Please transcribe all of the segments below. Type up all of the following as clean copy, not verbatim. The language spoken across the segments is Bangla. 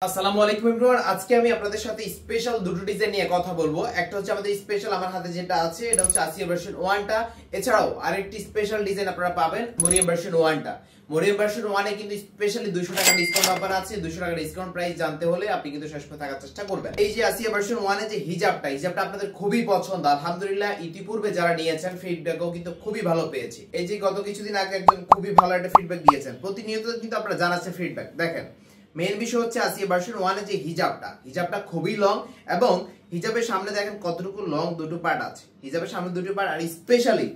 আসসালামু আলাইকুম এভরিওয়ান। আজকে আমি আপনাদের সাথে স্পেশাল দুটো ডিজাইন নিয়ে কথা বলবো। একটা হচ্ছে আমাদের স্পেশাল আমার হাতে যেটা আছে এটা হচ্ছে আসিয়া ভার্সন 1 টা। এছাড়াও আরেকটি স্পেশাল ডিজাইন আপনারা পাবেন মরিয়ম ভার্সন 1 টা। মরিয়ম ভার্সন 1 এ কিন্তু স্পেশালি 200 টাকা ডিসকাউন্ট অফার আছে। 200 টাকা ডিসকাউন্ট প্রাইস জানতে হলে আপনি কিন্তু শেষ পর্যন্ত থাকার চেষ্টা করবেন। এই যে আসিয়া ভার্সন 1 এ যে হিজাবটা আপনাদের খুবই পছন্দ। আলহামদুলিল্লাহ ইতিপূর্বে যারা নিয়েছেন ফিডব্যাকও কিন্তু খুবই ভালো পেয়েছি। এই যে গত কিছুদিন আগে একজন খুবই ভালো একটা ফিডব্যাক দিয়েছেন। প্রতিনিয়ত কিন্তু আপনারা জানাচ্ছেন ফিডব্যাক। দেখেন মেইন বিষয় হচ্ছে আসিয়া ভার্সন 1 এর যে হিজাবটা খুবই লং এবং হিজাবের সামনে দেখেন কতটুকু লং দুটো পার্ট আছে। হিজাবের সামনে দুটো পার্ট আর স্পেশালি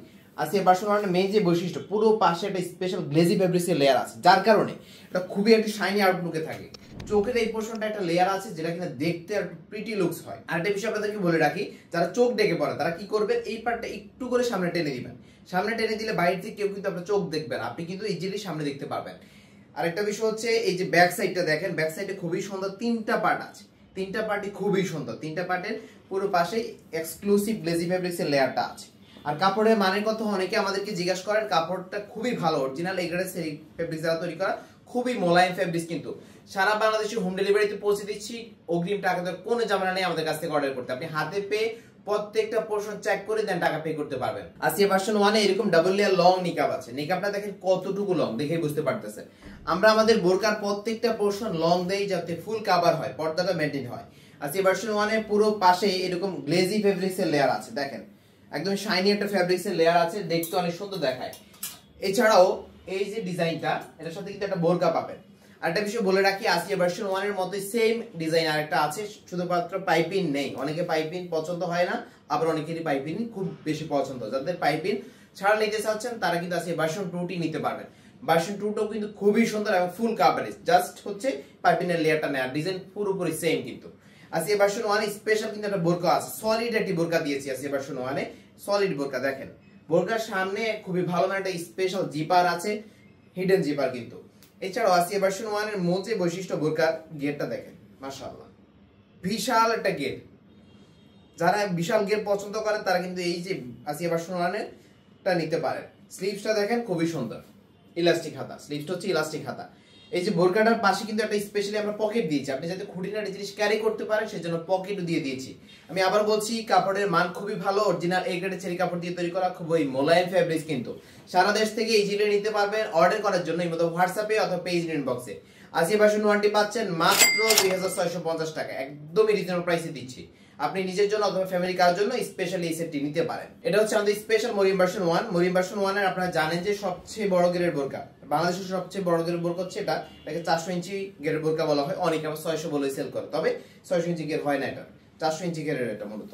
আসিয়া ভার্সন 1 এর মেইন যে বৈশিষ্ট্য পুরো পাশে একটা স্পেশাল গ্লেজি ফেব্রিক্সের লেয়ার আছে, যার কারণে এটা খুবই একটা শাইনি আউটলুকে থাকে। চোখের এই পোরশনটা একটা লেয়ার আছে যেটা কিনা দেখতে আর প্রিটি লুকস হয়। আর একটা বিষয় আপনাদেরকে বলে রাখি, যারা চোখ ডেকে পড়ে তারা কি করবেন, এই পার্টটা একটু করে সামনে টেনে দিবেন। সামনে টেনে দিলে বাইরে থেকে কেউ কিন্তু আপনার চোখ দেখবেন, আপনি কিন্তু ইজিলি সামনে দেখতে পারবেন। আরেকটা বিষয় হচ্ছে এই যে ব্যাক সাইডটা দেখেন, ব্যাক সাইডে খুবই সুন্দর তিনটা পার্ট আছে। তিনটা পার্টই খুবই সুন্দর। তিনটা পার্টের পুরো পাশে এক্সক্লুসিভ গ্লেজি ফেব্রিক্সের লেয়ারটা আছে। আর কাপড়ের মানের কথা অনেকে আমাদেরকে জিজ্ঞাসা করেন, কাপড়টা খুবই ভালো, অরিজিনাল এগ্রেড ফেব্রিক্স দ্বারা তৈরি করা, খুবই মোলায়েম ফেব্রিক্স। কিন্তু সারা বাংলাদেশে হোম ডেলিভারিতে পৌঁছে দিচ্ছি, অগ্রিম টাকা দেওয়ার কোনো ঝামেলা নেই আমাদের কাছ থেকে অর্ডার করতে। আপনি হাতে পেয়ে প্রত্যেকটা পোরশন চেক করে দেন টাকা পে করতে পারবেন। আসিয়া ভার্সন 1 এ এরকম ডাবল লেয়ার লং নিকাব আছে। নিকাবটা দেখেন কতটুকু লং, দেখেই বুঝতে পারতেছেন। আমরা আমাদের বোরকার প্রত্যেকটা পোরশন লং দেই যাতে ফুল কভার হয়, পর্দাটা মেইনটেইন হয়। আসিয়া ভার্সন 1 এর পুরো পাশে এরকম গ্লেজি ফেব্রিক্সের লেয়ার আছে। দেখেন একদম শাইনি একটা ফেব্রিক্সের লেয়ার আছে, দেখতে অনেক সুন্দর দেখায়। এছাড়াও এই যে ডিজাইনটা, এটার সাথে কিন্তু একটা বোরকা পাবেন। আরেকটা বিষয় বলে রাখি, আসিয়া ভার্সন 1 এর মধ্যে সেম ডিজাইন আরেকটা আছে, শুধুমাত্র পাইপিং নেই। অনেকে পাইপিং পছন্দ হয় না, আবার অনেকেরই পাইপিং খুব বেশি পছন্দ। যাদের পাইপিং ছাড়া নিতে চাচ্ছেন তারা কিন্তু আসিয়া ভার্সন 2 টি নিতে পারবেন। ভার্সন 2 টাও কিন্তু খুবই সুন্দর এবং ফুল কভারেজ, জাস্ট হচ্ছে পাইপিং এর লেয়ারটা নেয়, ডিজাইন পুরোপুরি সেম। কিন্তু আসিয়া ভার্সন 1 এ স্পেশাল কিন্তু একটা বোরকা আছে, সলিড একটি বোরকা দিয়েছি আসিয়া ভার্সন 1 এ। সলিড বোরকা দেখেন, বোরকার সামনে খুবই ভালো মানে একটা স্পেশাল জিপার আছে, হিডেন জিপার কিন্তু। এছাড়াও আসিয়া ভার্সন 1 এর মূল যে বৈশিষ্ট্য বোরকার গেটটা দেখেন, মাশাআল্লাহ বিশাল একটা গেট। যারা বিশাল গেট পছন্দ করেন তারা কিন্তু এই যে আসিয়া ভার্সন 1 এরটা নিতে পারেন। স্লিভসটা দেখেন খুবই সুন্দর, ইলাস্টিক হাতা, স্লিভসটা হচ্ছে ইলাস্টিক হাতা। এই যে বোরকাটার পাশে কিন্তু একটা স্পেশালি আমরা পকেট দিয়েছি, আপনি যাতে খুঁটিনাটি জিনিস ক্যারি করতে পারেন সেজন্য পকেটও দিয়ে দিয়েছি। আমি আবার বলছি, কাপড়ের মান খুবই ভালো, অরিজিনাল এ গ্রেডের চেরি কাপড় দিয়ে তৈরি করা, খুবই মোলায়েম ফেব্রিক্স। কিন্তু সারা দেশ থেকে ইজিলি নিতে পারবেন। অর্ডার করার জন্য এই মতো হোয়াটসঅ্যাপে অথবা পেজ ইনবক্সে আসিয়া ভার্সন 1 টি পাচ্ছেন মাত্র 2650 টাকা, একদমই রিজনেবল প্রাইসে দিচ্ছি। আপনি নিজের জন্য অথবা ফ্যামিলি কার জন্য স্পেশালি এই সেটটি নিতে পারেন। এটা হচ্ছে আমাদের special Maryam version 1। Maryam version 1 এর আপনারা জানেন যে সবচেয়ে বড় গ্রেডের বোরকা, বাংলাদেশের সবচেয়ে বড় গ্রেডের বোরকা হচ্ছে এটা। এটাকে 400 ইঞ্চি গ্রেডের বোরকা বলা হয়, অনেকে আবার 600 বলে সেল করে, তবে 600 ইঞ্চি গ্রেড হয় না, এটা 400 ইঞ্চি গ্রেডের। এটা মূলত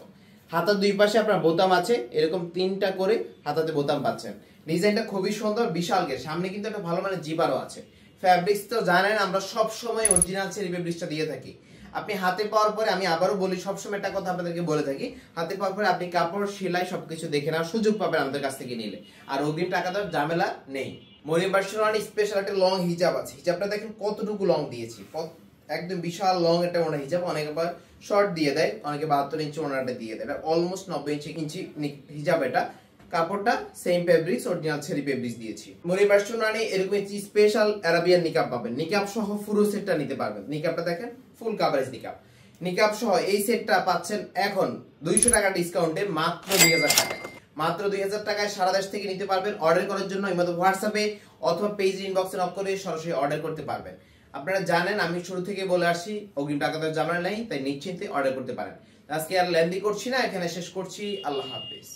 হাতার দুই পাশে আপনার বোতাম আছে, এরকম তিনটা করে হাতাতে বোতাম পাচ্ছেন। ডিজাইনটা খুবই সুন্দর, বিশাল গেট, সামনে কিন্তু একটা ভালো মানে জিপারও আছে। ফ্যাব্রিক্স তো জানেন আমরা সব সময় অরিজিনাল চেরি ফেব্রিক্সটা দিয়ে থাকি। আপনি হাতে পাওয়ার পরে, আমি আবারও বলি, সবসময় একটা কথা আপনাদেরকে বলে থাকি, হাতে পাওয়ার পরে আপনি কাপড় সেলাই সবকিছু দেখে নেওয়ার সুযোগ পাবেন আমাদের কাছ থেকে নিলে, আর অগ্রিম টাকা দেওয়ার ঝামেলা নেই। মরিয়ম ভার্সন 1 স্পেশাল একটা লং হিজাব আছে। হিজাবটা দেখেন কতটুকু লং দিয়েছি, একদম বিশাল লং একটা ওনা হিজাব। অনেকে আবার শর্ট দিয়ে দেয়, অনেকে 72 ইঞ্চি ওনাটা দিয়ে দেয়, এটা অলমোস্ট 90 ইঞ্চি হিজাব। এটা কাপড়টা same fabrics, original cherry fabrics দিয়েছি। মরিয়ম ভার্সন 1 এরকম স্পেশাল আরাবিয়ান নিকাব পাবেন, নিকাব সহ পুরো সেটটা নিতে পারবেন। নিকাবটা দেখেন ফুল কভারেজ নিকাব। নিকাব সহ এই সেটটা পাচ্ছেন এখন 200 টাকা ডিসকাউন্টে মাত্র 2000 টাকায়। মাত্র 2000 টাকায় সারা দেশ থেকে নিতে পারবেন। অর্ডার করার জন্য এই মতো হোয়াটসঅ্যাপে অথবা পেজ ইনবক্সে নক করে সরাসরি অর্ডার করতে পারবেন। আপনারা জানেন আমি শুরু থেকে বলে আসছি অগ্রিম টাকা দেওয়ার ঝামেলা নেই, তাই নিশ্চিন্তে অর্ডার করতে পারেন। আজকে আর লেন্দি করছি না, এখানে শেষ করছি। আল্লাহ হাফেজ।